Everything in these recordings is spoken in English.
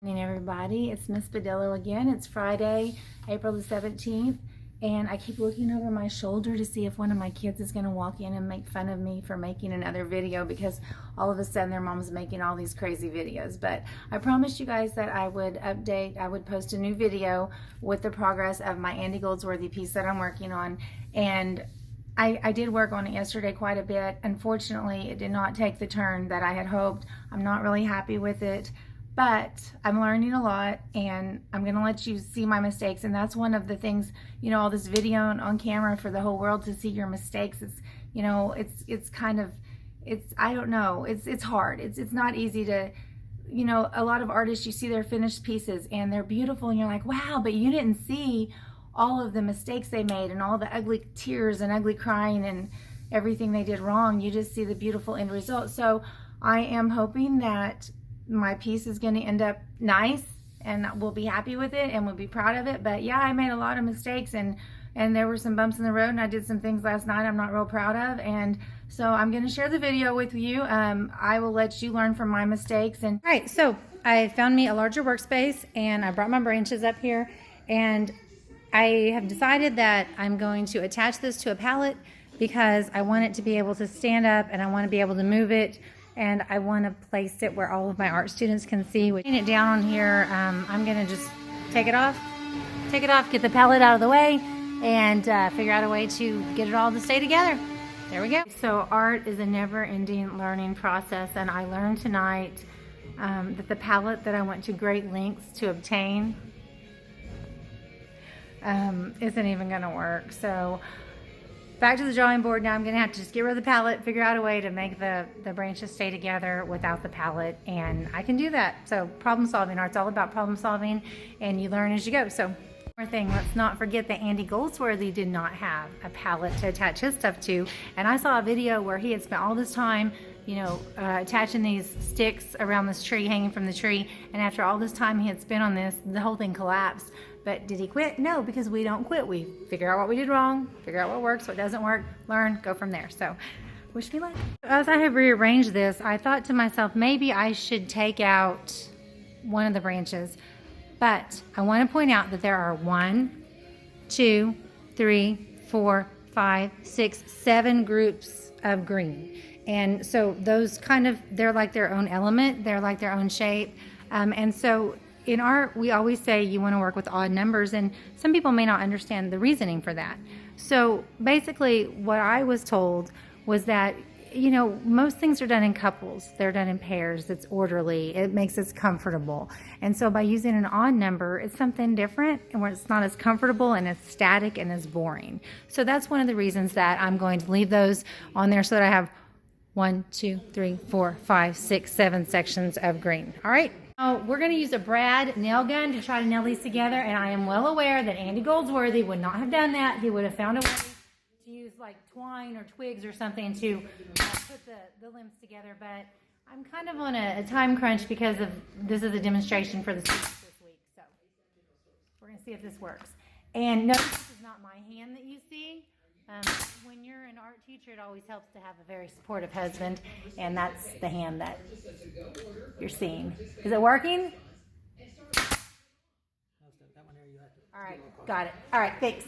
Good morning, everybody. It's Miss Badillo again. It's Friday, April the 17th, and I keep looking over my shoulder to see if one of my kids is going to walk in and make fun of me for making another video, because all of a sudden their mom's making all these crazy videos. But I promised you guys that I would post a new video with the progress of my Andy Goldsworthy piece that I'm working on, and I did work on it yesterday quite a bit. Unfortunately, it did not take the turn that I had hoped. I'm not really happy with it. But I'm learning a lot, and I'm going to let you see my mistakes. And that's one of the things, you know, all this video on camera for the whole world to see your mistakes. It's, you know, it's kind of, I don't know, it's hard. It's not easy to, you know, a lot of artists, you see their finished pieces and they're beautiful and you're like, wow, but you didn't see all of the mistakes they made and all the ugly tears and ugly crying and everything they did wrong. You just see the beautiful end result. So I am hoping that my piece is going to end up nice and we'll be happy with it and we'll be proud of it. But yeah, I made a lot of mistakes and there were some bumps in the road, and I did some things last night I'm not real proud of, and so I'm going to share the video with you. I will let you learn from my mistakes. And all right, so I found me a larger workspace and I brought my branches up here, and I have decided that I'm going to attach this to a pallet because I want it to be able to stand up and I want to be able to move it. And I want to place it where all of my art students can see. Putting it down on here, I'm going to just take it off, get the palette out of the way, and figure out a way to get it all to stay together. There we go. So art is a never-ending learning process, and I learned tonight that the palette that I went to great lengths to obtain isn't even going to work. So back to the drawing board. Now I'm going to have to just get rid of the palette, figure out a way to make the branches stay together without the palette, and I can do that. So problem solving, art's all about problem solving, and you learn as you go. So one more thing, let's not forget that Andy Goldsworthy did not have a palette to attach his stuff to, and I saw a video where he had spent all this time, you know, attaching these sticks around this tree, hanging from the tree, and after all this time he had spent on this, the whole thing collapsed. But did he quit? No, because we don't quit. We figure out what we did wrong, figure out what works, what doesn't work, learn, go from there. So wish me luck. As I have rearranged this, I thought to myself, maybe I should take out one of the branches. But I want to point out that there are 1, 2, 3, 4, 5, 6, 7 groups of green. And so those kind of, they're like their own element. They're like their own shape. And so in art, we always say you want to work with odd numbers, and some people may not understand the reasoning for that. So basically what I was told was that, you know, most things are done in couples. They're done in pairs. It's orderly. It makes us comfortable. And so by using an odd number, it's something different, and where it's not as comfortable and as static and as boring. So that's one of the reasons that I'm going to leave those on there, so that I have 1, 2, 3, 4, 5, 6, 7 sections of green. All right. Now we're going to use a brad nail gun to try to nail these together, and I am well aware that Andy Goldsworthy would not have done that. He would have found a way to use like twine or twigs or something to put the limbs together, but I'm kind of on a time crunch because of this is a demonstration for the students this week, so we're going to see if this works. And notice this is not my hand that you see. When you're an art teacher, it always helps to have a very supportive husband, and that's the hand that you're seeing. Is it working? All right, got it. All right, thanks.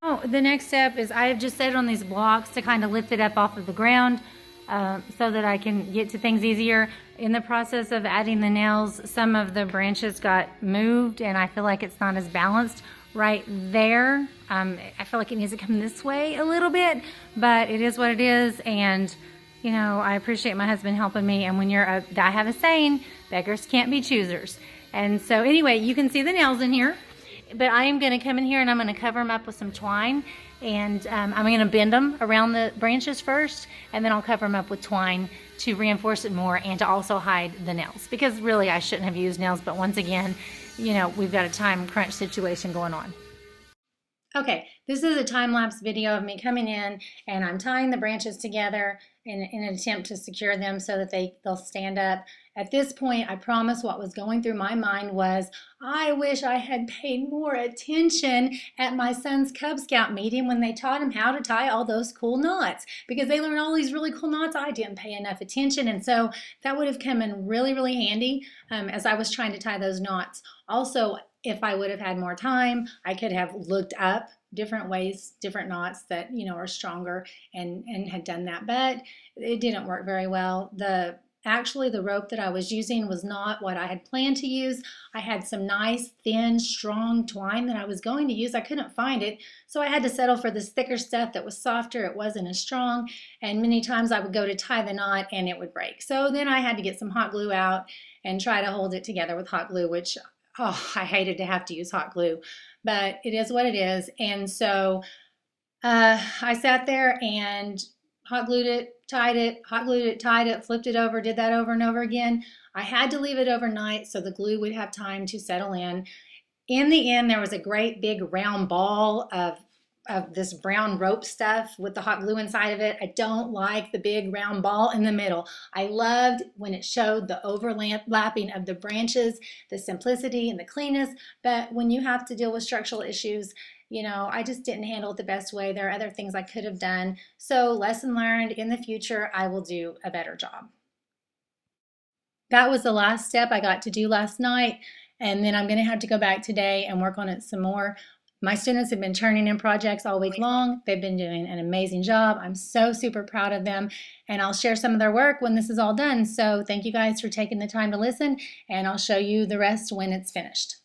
Oh, the next step is I have just set it on these blocks to kind of lift it up off of the ground so that I can get to things easier. In the process of adding the nails, some of the branches got moved, and I feel like it's not as balanced right there. I feel like it needs to come this way a little bit, but it is what it is. And you know, I appreciate my husband helping me. And when you're I have a saying, beggars can't be choosers. And so anyway, you can see the nails in here, but I am going to come in here and I'm going to cover them up with some twine, and I'm going to bend them around the branches first, and then I'll cover them up with twine to reinforce it more and to also hide the nails, because really I shouldn't have used nails, but once again, you know, we've got a time crunch situation going on. Okay, this is a time-lapse video of me coming in, and I'm tying the branches together in an attempt to secure them so that they'll stand up. At this point, I promise what was going through my mind was, I wish I had paid more attention at my son's Cub Scout meeting when they taught him how to tie all those cool knots, because they learned all these really cool knots. I didn't pay enough attention, and so that would have come in really, really handy as I was trying to tie those knots. Also, if I would have had more time, I could have looked up different ways, different knots that are stronger, and had done that, but it didn't work very well. Actually, the rope that I was using was not what I had planned to use. I had some nice, thin, strong twine that I was going to use. I couldn't find it, so I had to settle for this thicker stuff that was softer. It wasn't as strong, and many times I would go to tie the knot and it would break. So then I had to get some hot glue out and try to hold it together with hot glue, which, oh, I hated to have to use hot glue, but it is what it is. And so I sat there and hot glued it, tied it, hot glued it, tied it, flipped it over, did that over and over again. I had to leave it overnight so the glue would have time to settle in. In the end, there was a great big round ball of this brown rope stuff with the hot glue inside of it. I don't like the big round ball in the middle. I loved when it showed the overlapping of the branches, the simplicity and the cleanness, but when you have to deal with structural issues, I just didn't handle it the best way. There are other things I could have done. So lesson learned, in the future, I will do a better job. That was the last step I got to do last night, and then I'm going to have to go back today and work on it some more. My students have been turning in projects all week long. They've been doing an amazing job. I'm so super proud of them, and I'll share some of their work when this is all done. So thank you guys for taking the time to listen, and I'll show you the rest when it's finished.